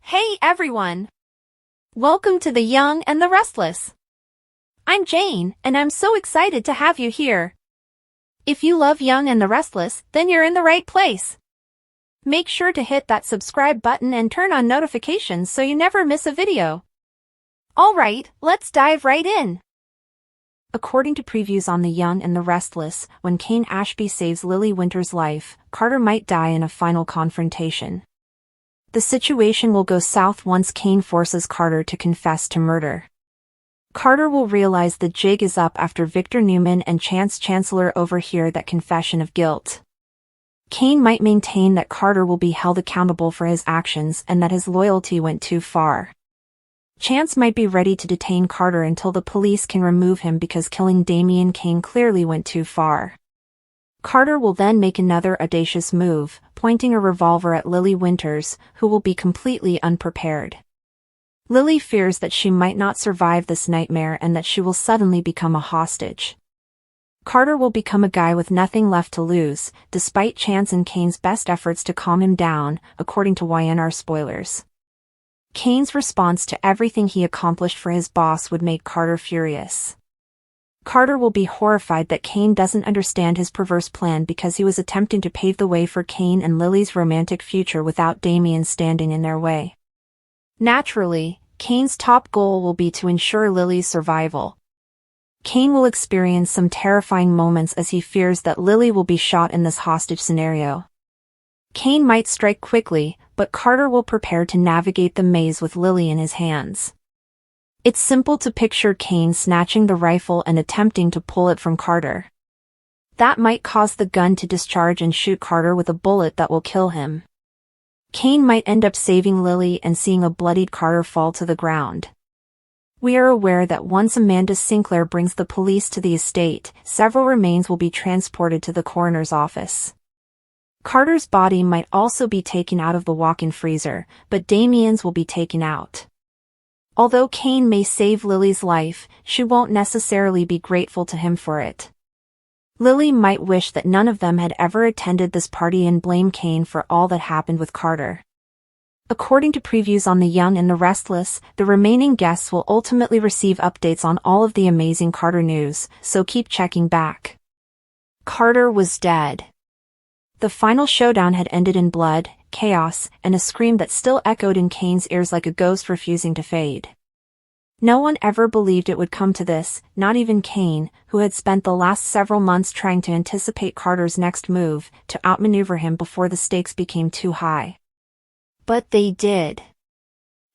Hey everyone! Welcome to The Young and the Restless. I'm Jane, and I'm so excited to have you here. If you love Young and the Restless, then you're in the right place. Make sure to hit that subscribe button and turn on notifications so you never miss a video. Alright, let's dive right in. According to previews on The Young and the Restless, when Kane Ashby saves Lily Winter's life, Carter might die in a final confrontation. The situation will go south once Kane forces Carter to confess to murder. Carter will realize the jig is up after Victor Newman and Chance Chancellor overhear that confession of guilt. Kane might maintain that Carter will be held accountable for his actions and that his loyalty went too far. Chance might be ready to detain Carter until the police can remove him because killing Damian Kane clearly went too far. Carter will then make another audacious move, pointing a revolver at Lily Winters, who will be completely unprepared. Lily fears that she might not survive this nightmare and that she will suddenly become a hostage. Carter will become a guy with nothing left to lose, despite Chance and Kane's best efforts to calm him down, according to YNR spoilers. Kane's response to everything he accomplished for his boss would make Carter furious. Carter will be horrified that Kane doesn't understand his perverse plan because he was attempting to pave the way for Kane and Lily's romantic future without Damian standing in their way. Naturally, Kane's top goal will be to ensure Lily's survival. Kane will experience some terrifying moments as he fears that Lily will be shot in this hostage scenario. Kane might strike quickly, but Carter will prepare to navigate the maze with Lily in his hands. It's simple to picture Kane snatching the rifle and attempting to pull it from Carter. That might cause the gun to discharge and shoot Carter with a bullet that will kill him. Kane might end up saving Lily and seeing a bloodied Carter fall to the ground. We are aware that once Amanda Sinclair brings the police to the estate, several remains will be transported to the coroner's office. Carter's body might also be taken out of the walk-in freezer, but Damian's will be taken out. Although Kane may save Lily's life, she won't necessarily be grateful to him for it. Lily might wish that none of them had ever attended this party and blame Kane for all that happened with Carter. According to previews on The Young and the Restless, the remaining guests will ultimately receive updates on all of the amazing Carter news, so keep checking back. Carter was dead. The final showdown had ended in blood, chaos, and a scream that still echoed in Kane's ears like a ghost refusing to fade. No one ever believed it would come to this, not even Kane, who had spent the last several months trying to anticipate Carter's next move, to outmaneuver him before the stakes became too high. But they did.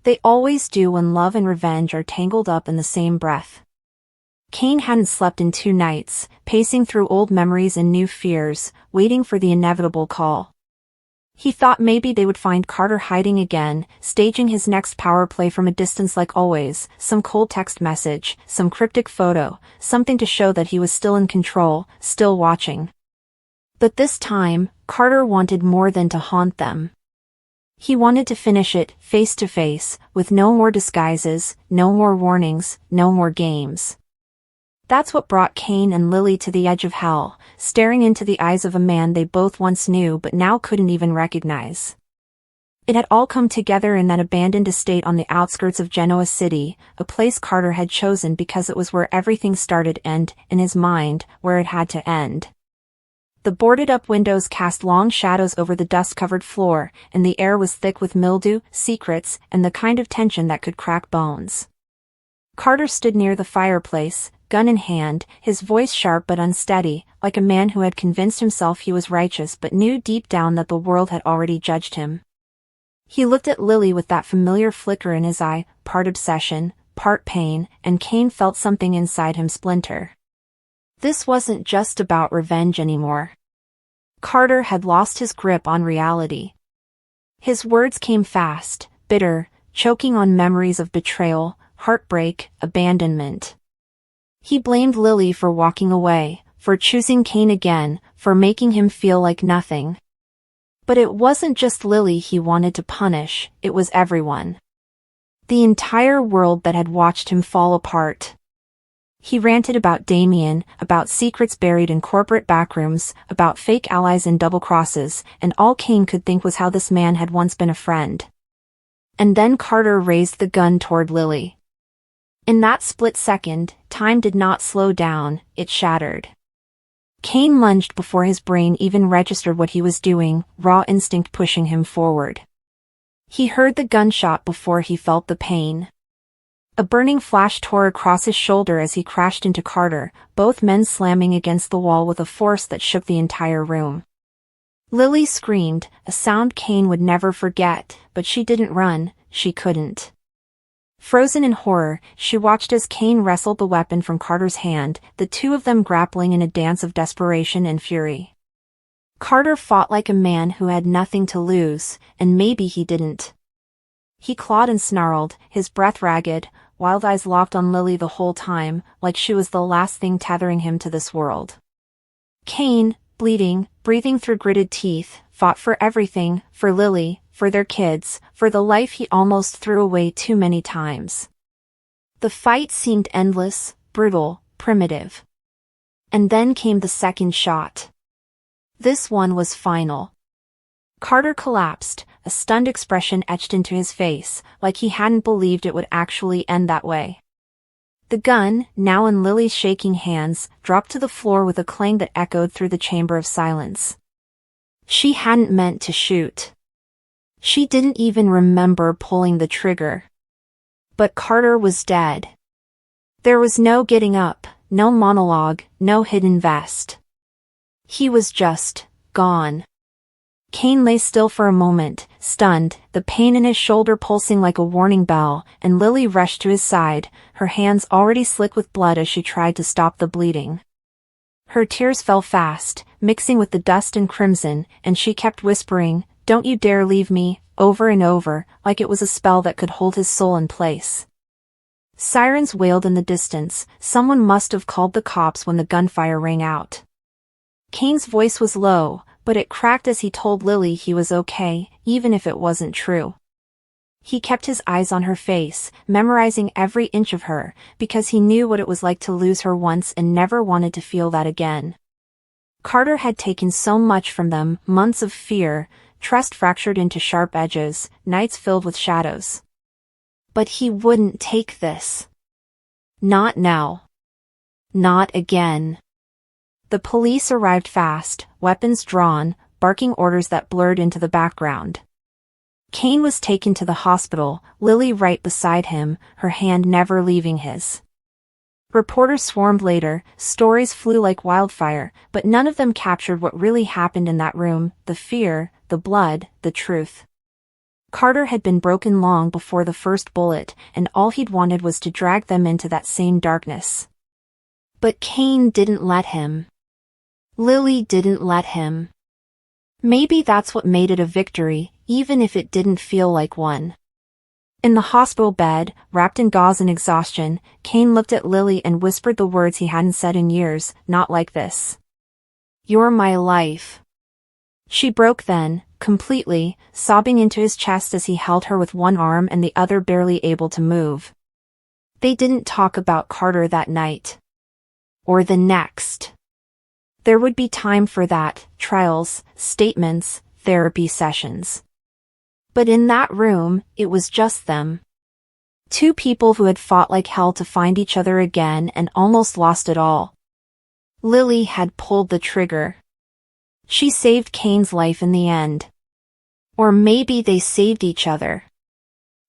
They always do when love and revenge are tangled up in the same breath. Kane hadn't slept in 2 nights, pacing through old memories and new fears, waiting for the inevitable call. He thought maybe they would find Carter hiding again, staging his next power play from a distance like always, some cold text message, some cryptic photo, something to show that he was still in control, still watching. But this time, Carter wanted more than to haunt them. He wanted to finish it, face to face, with no more disguises, no more warnings, no more games. That's what brought Kane and Lily to the edge of hell, staring into the eyes of a man they both once knew but now couldn't even recognize. It had all come together in that abandoned estate on the outskirts of Genoa City, a place Carter had chosen because it was where everything started and, in his mind, where it had to end. The boarded-up windows cast long shadows over the dust-covered floor, and the air was thick with mildew, secrets, and the kind of tension that could crack bones. Carter stood near the fireplace, gun in hand, his voice sharp but unsteady, like a man who had convinced himself he was righteous but knew deep down that the world had already judged him. He looked at Lily with that familiar flicker in his eye, part obsession, part pain, and Kane felt something inside him splinter. This wasn't just about revenge anymore. Carter had lost his grip on reality. His words came fast, bitter, choking on memories of betrayal, heartbreak, abandonment. He blamed Lily for walking away, for choosing Kane again, for making him feel like nothing. But it wasn't just Lily he wanted to punish, it was everyone. The entire world that had watched him fall apart. He ranted about Damian, about secrets buried in corporate backrooms, about fake allies and double crosses, and all Kane could think was how this man had once been a friend. And then Carter raised the gun toward Lily. In that split second, time did not slow down, it shattered. Cain lunged before his brain even registered what he was doing, raw instinct pushing him forward. He heard the gunshot before he felt the pain. A burning flash tore across his shoulder as he crashed into Carter, both men slamming against the wall with a force that shook the entire room. Lily screamed, a sound Cain would never forget, but she didn't run, she couldn't. Frozen in horror, she watched as Cain wrestled the weapon from Carter's hand, the two of them grappling in a dance of desperation and fury. Carter fought like a man who had nothing to lose, and maybe he didn't. He clawed and snarled, his breath ragged, wild eyes locked on Lily the whole time, like she was the last thing tethering him to this world. Cain, bleeding, breathing through gritted teeth, fought for everything, for Lily, for their kids, for the life he almost threw away too many times. The fight seemed endless, brutal, primitive. And then came the second shot. This one was final. Carter collapsed, a stunned expression etched into his face, like he hadn't believed it would actually end that way. The gun, now in Lily's shaking hands, dropped to the floor with a clang that echoed through the chamber of silence. She hadn't meant to shoot. She didn't even remember pulling the trigger. But Carter was dead. There was no getting up, no monologue, no hidden vest. He was just gone. Cain lay still for a moment, stunned, the pain in his shoulder pulsing like a warning bell, and Lily rushed to his side, her hands already slick with blood as she tried to stop the bleeding. Her tears fell fast, mixing with the dust and crimson, and she kept whispering, "Don't you dare leave me," over and over, like it was a spell that could hold his soul in place. Sirens wailed in the distance, someone must have called the cops when the gunfire rang out. Cain's voice was low, but it cracked as he told Lily he was okay, even if it wasn't true. He kept his eyes on her face, memorizing every inch of her, because he knew what it was like to lose her once and never wanted to feel that again. Carter had taken so much from them, months of fear, trust fractured into sharp edges, nights filled with shadows. But he wouldn't take this. Not now. Not again. The police arrived fast, weapons drawn, barking orders that blurred into the background. Cain was taken to the hospital, Lily right beside him, her hand never leaving his. Reporters swarmed later, stories flew like wildfire, but none of them captured what really happened in that room, the fear, the blood, the truth. Carter had been broken long before the first bullet, and all he'd wanted was to drag them into that same darkness. But Cain didn't let him. Lily didn't let him. Maybe that's what made it a victory, even if it didn't feel like one. In the hospital bed, wrapped in gauze and exhaustion, Cain looked at Lily and whispered the words he hadn't said in years, "Not like this. You're my life." She broke then, completely, sobbing into his chest as he held her with one arm and the other barely able to move. They didn't talk about Carter that night. Or the next. There would be time for that, trials, statements, therapy sessions. But in that room, it was just them. Two people who had fought like hell to find each other again and almost lost it all. Lily had pulled the trigger. She saved Cain's life in the end. Or maybe they saved each other.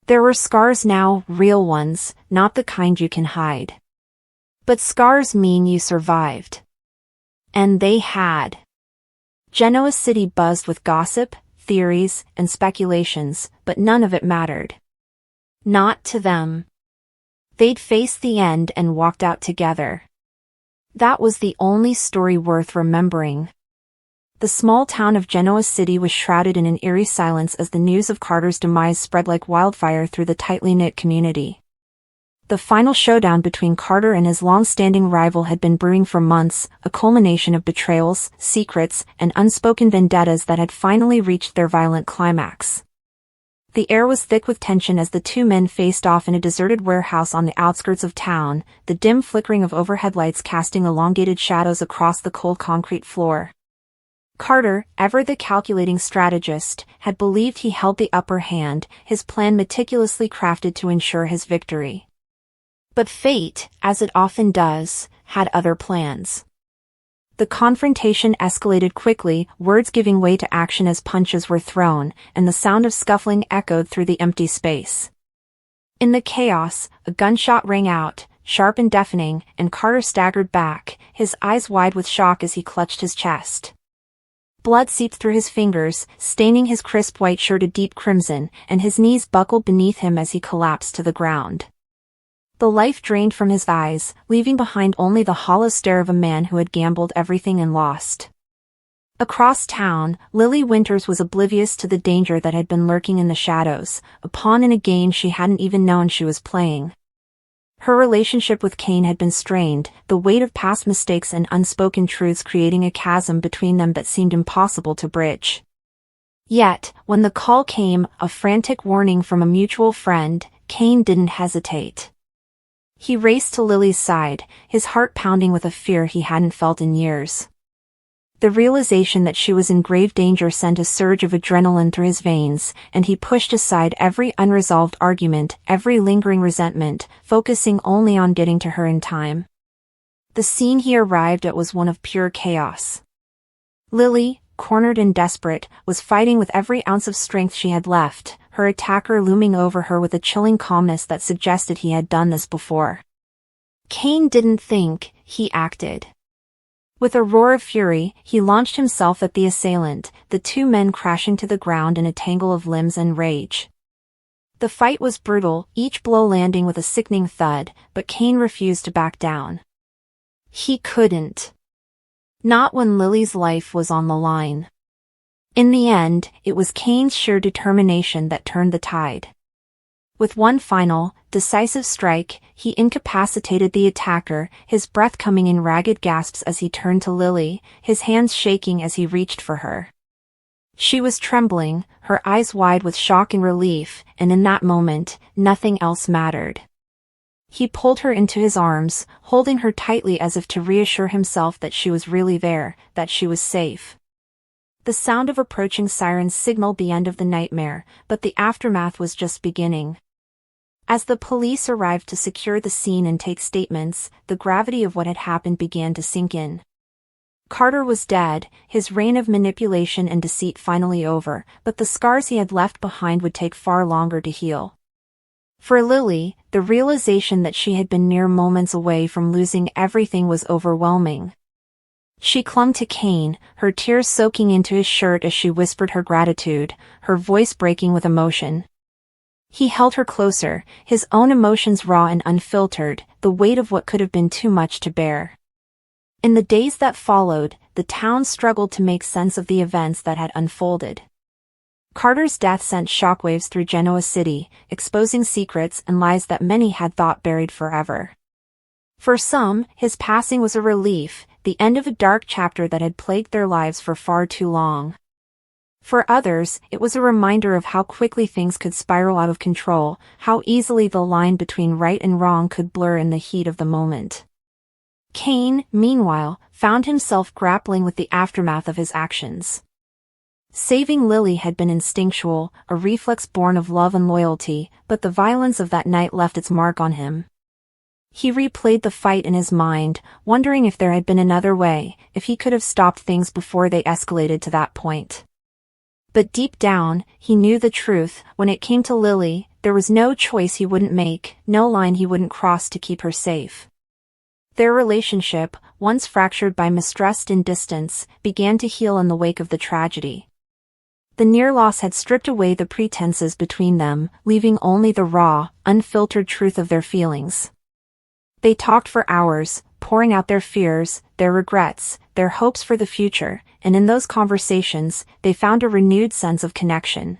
There were scars now, real ones, not the kind you can hide. But scars mean you survived. And they had. Genoa City buzzed with gossip, theories, and speculations, but none of it mattered. Not to them. They'd faced the end and walked out together. That was the only story worth remembering. The small town of Genoa City was shrouded in an eerie silence as the news of Carter's demise spread like wildfire through the tightly knit community. The final showdown between Carter and his long-standing rival had been brewing for months, a culmination of betrayals, secrets, and unspoken vendettas that had finally reached their violent climax. The air was thick with tension as the two men faced off in a deserted warehouse on the outskirts of town, the dim flickering of overhead lights casting elongated shadows across the cold concrete floor. Carter, ever the calculating strategist, had believed he held the upper hand, his plan meticulously crafted to ensure his victory. But fate, as it often does, had other plans. The confrontation escalated quickly, words giving way to action as punches were thrown, and the sound of scuffling echoed through the empty space. In the chaos, a gunshot rang out, sharp and deafening, and Carter staggered back, his eyes wide with shock as he clutched his chest. Blood seeped through his fingers, staining his crisp white shirt a deep crimson, and his knees buckled beneath him as he collapsed to the ground. The life drained from his eyes, leaving behind only the hollow stare of a man who had gambled everything and lost. Across town, Lily Winters was oblivious to the danger that had been lurking in the shadows, a pawn in a game she hadn't even known she was playing. Her relationship with Kane had been strained, the weight of past mistakes and unspoken truths creating a chasm between them that seemed impossible to bridge. Yet, when the call came, a frantic warning from a mutual friend, Kane didn't hesitate. He raced to Lily's side, his heart pounding with a fear he hadn't felt in years. The realization that she was in grave danger sent a surge of adrenaline through his veins, and he pushed aside every unresolved argument, every lingering resentment, focusing only on getting to her in time. The scene he arrived at was one of pure chaos. Lily, cornered and desperate, was fighting with every ounce of strength she had left, her attacker looming over her with a chilling calmness that suggested he had done this before. Kane didn't think, he acted. With a roar of fury, he launched himself at the assailant, the two men crashing to the ground in a tangle of limbs and rage. The fight was brutal, each blow landing with a sickening thud, but Kane refused to back down. He couldn't. Not when Lily's life was on the line. In the end, it was Kane's sheer determination that turned the tide. With one final, decisive strike, he incapacitated the attacker, his breath coming in ragged gasps as he turned to Lily, his hands shaking as he reached for her. She was trembling, her eyes wide with shock and relief, and in that moment, nothing else mattered. He pulled her into his arms, holding her tightly as if to reassure himself that she was really there, that she was safe. The sound of approaching sirens signaled the end of the nightmare, but the aftermath was just beginning. As the police arrived to secure the scene and take statements, the gravity of what had happened began to sink in. Carter was dead, his reign of manipulation and deceit finally over, but the scars he had left behind would take far longer to heal. For Lily, the realization that she had been mere moments away from losing everything was overwhelming. She clung to Kane, her tears soaking into his shirt as she whispered her gratitude, her voice breaking with emotion. He held her closer, his own emotions raw and unfiltered, the weight of what could have been too much to bear. In the days that followed, the town struggled to make sense of the events that had unfolded. Carter's death sent shockwaves through Genoa City, exposing secrets and lies that many had thought buried forever. For some, his passing was a relief, the end of a dark chapter that had plagued their lives for far too long. For others, it was a reminder of how quickly things could spiral out of control, how easily the line between right and wrong could blur in the heat of the moment. Kane, meanwhile, found himself grappling with the aftermath of his actions. Saving Lily had been instinctual, a reflex born of love and loyalty, but the violence of that night left its mark on him. He replayed the fight in his mind, wondering if there had been another way, if he could have stopped things before they escalated to that point. But deep down, he knew the truth. When it came to Lily, there was no choice he wouldn't make, no line he wouldn't cross to keep her safe. Their relationship, once fractured by mistrust and distance, began to heal in the wake of the tragedy. The near loss had stripped away the pretenses between them, leaving only the raw, unfiltered truth of their feelings. They talked for hours, pouring out their fears, their regrets, their hopes for the future, and in those conversations, they found a renewed sense of connection.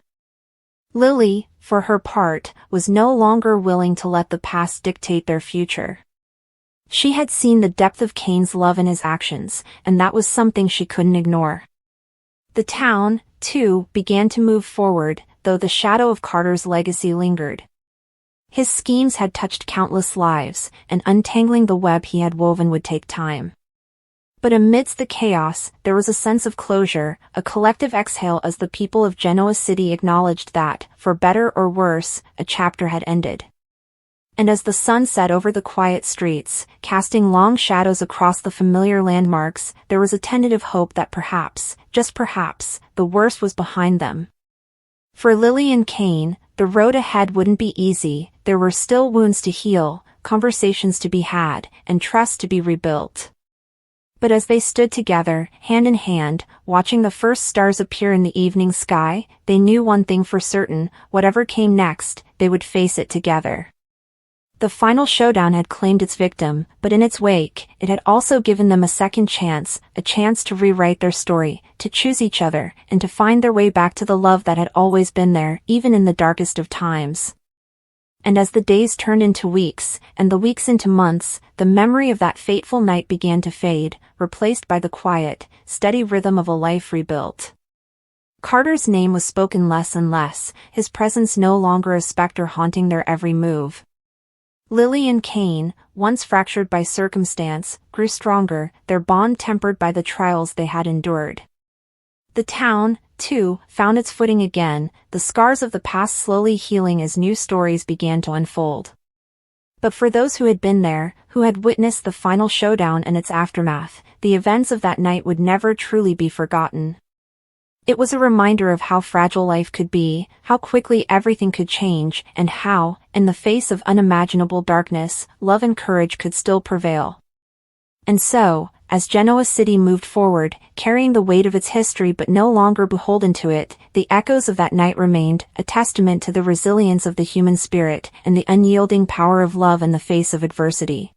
Lily, for her part, was no longer willing to let the past dictate their future. She had seen the depth of Kane's love in his actions, and that was something she couldn't ignore. The town, too, began to move forward, though the shadow of Carter's legacy lingered. His schemes had touched countless lives, and untangling the web he had woven would take time. But amidst the chaos, there was a sense of closure, a collective exhale as the people of Genoa City acknowledged that, for better or worse, a chapter had ended. And as the sun set over the quiet streets, casting long shadows across the familiar landmarks, there was a tentative hope that perhaps, just perhaps, the worst was behind them. For Lily and Kane, the road ahead wouldn't be easy. There were still wounds to heal, conversations to be had, and trust to be rebuilt. But as they stood together, hand in hand, watching the first stars appear in the evening sky, they knew one thing for certain: whatever came next, they would face it together. The final showdown had claimed its victim, but in its wake, it had also given them a second chance, a chance to rewrite their story, to choose each other, and to find their way back to the love that had always been there, even in the darkest of times. And as the days turned into weeks, and the weeks into months, the memory of that fateful night began to fade, replaced by the quiet, steady rhythm of a life rebuilt. Carter's name was spoken less and less, his presence no longer a specter haunting their every move. Lily and Kane, once fractured by circumstance, grew stronger, their bond tempered by the trials they had endured. The town, too, found its footing again, the scars of the past slowly healing as new stories began to unfold. But for those who had been there, who had witnessed the final showdown and its aftermath, the events of that night would never truly be forgotten. It was a reminder of how fragile life could be, how quickly everything could change, and how, in the face of unimaginable darkness, love and courage could still prevail. And so, as Genoa City moved forward, carrying the weight of its history but no longer beholden to it, the echoes of that night remained, a testament to the resilience of the human spirit and the unyielding power of love in the face of adversity.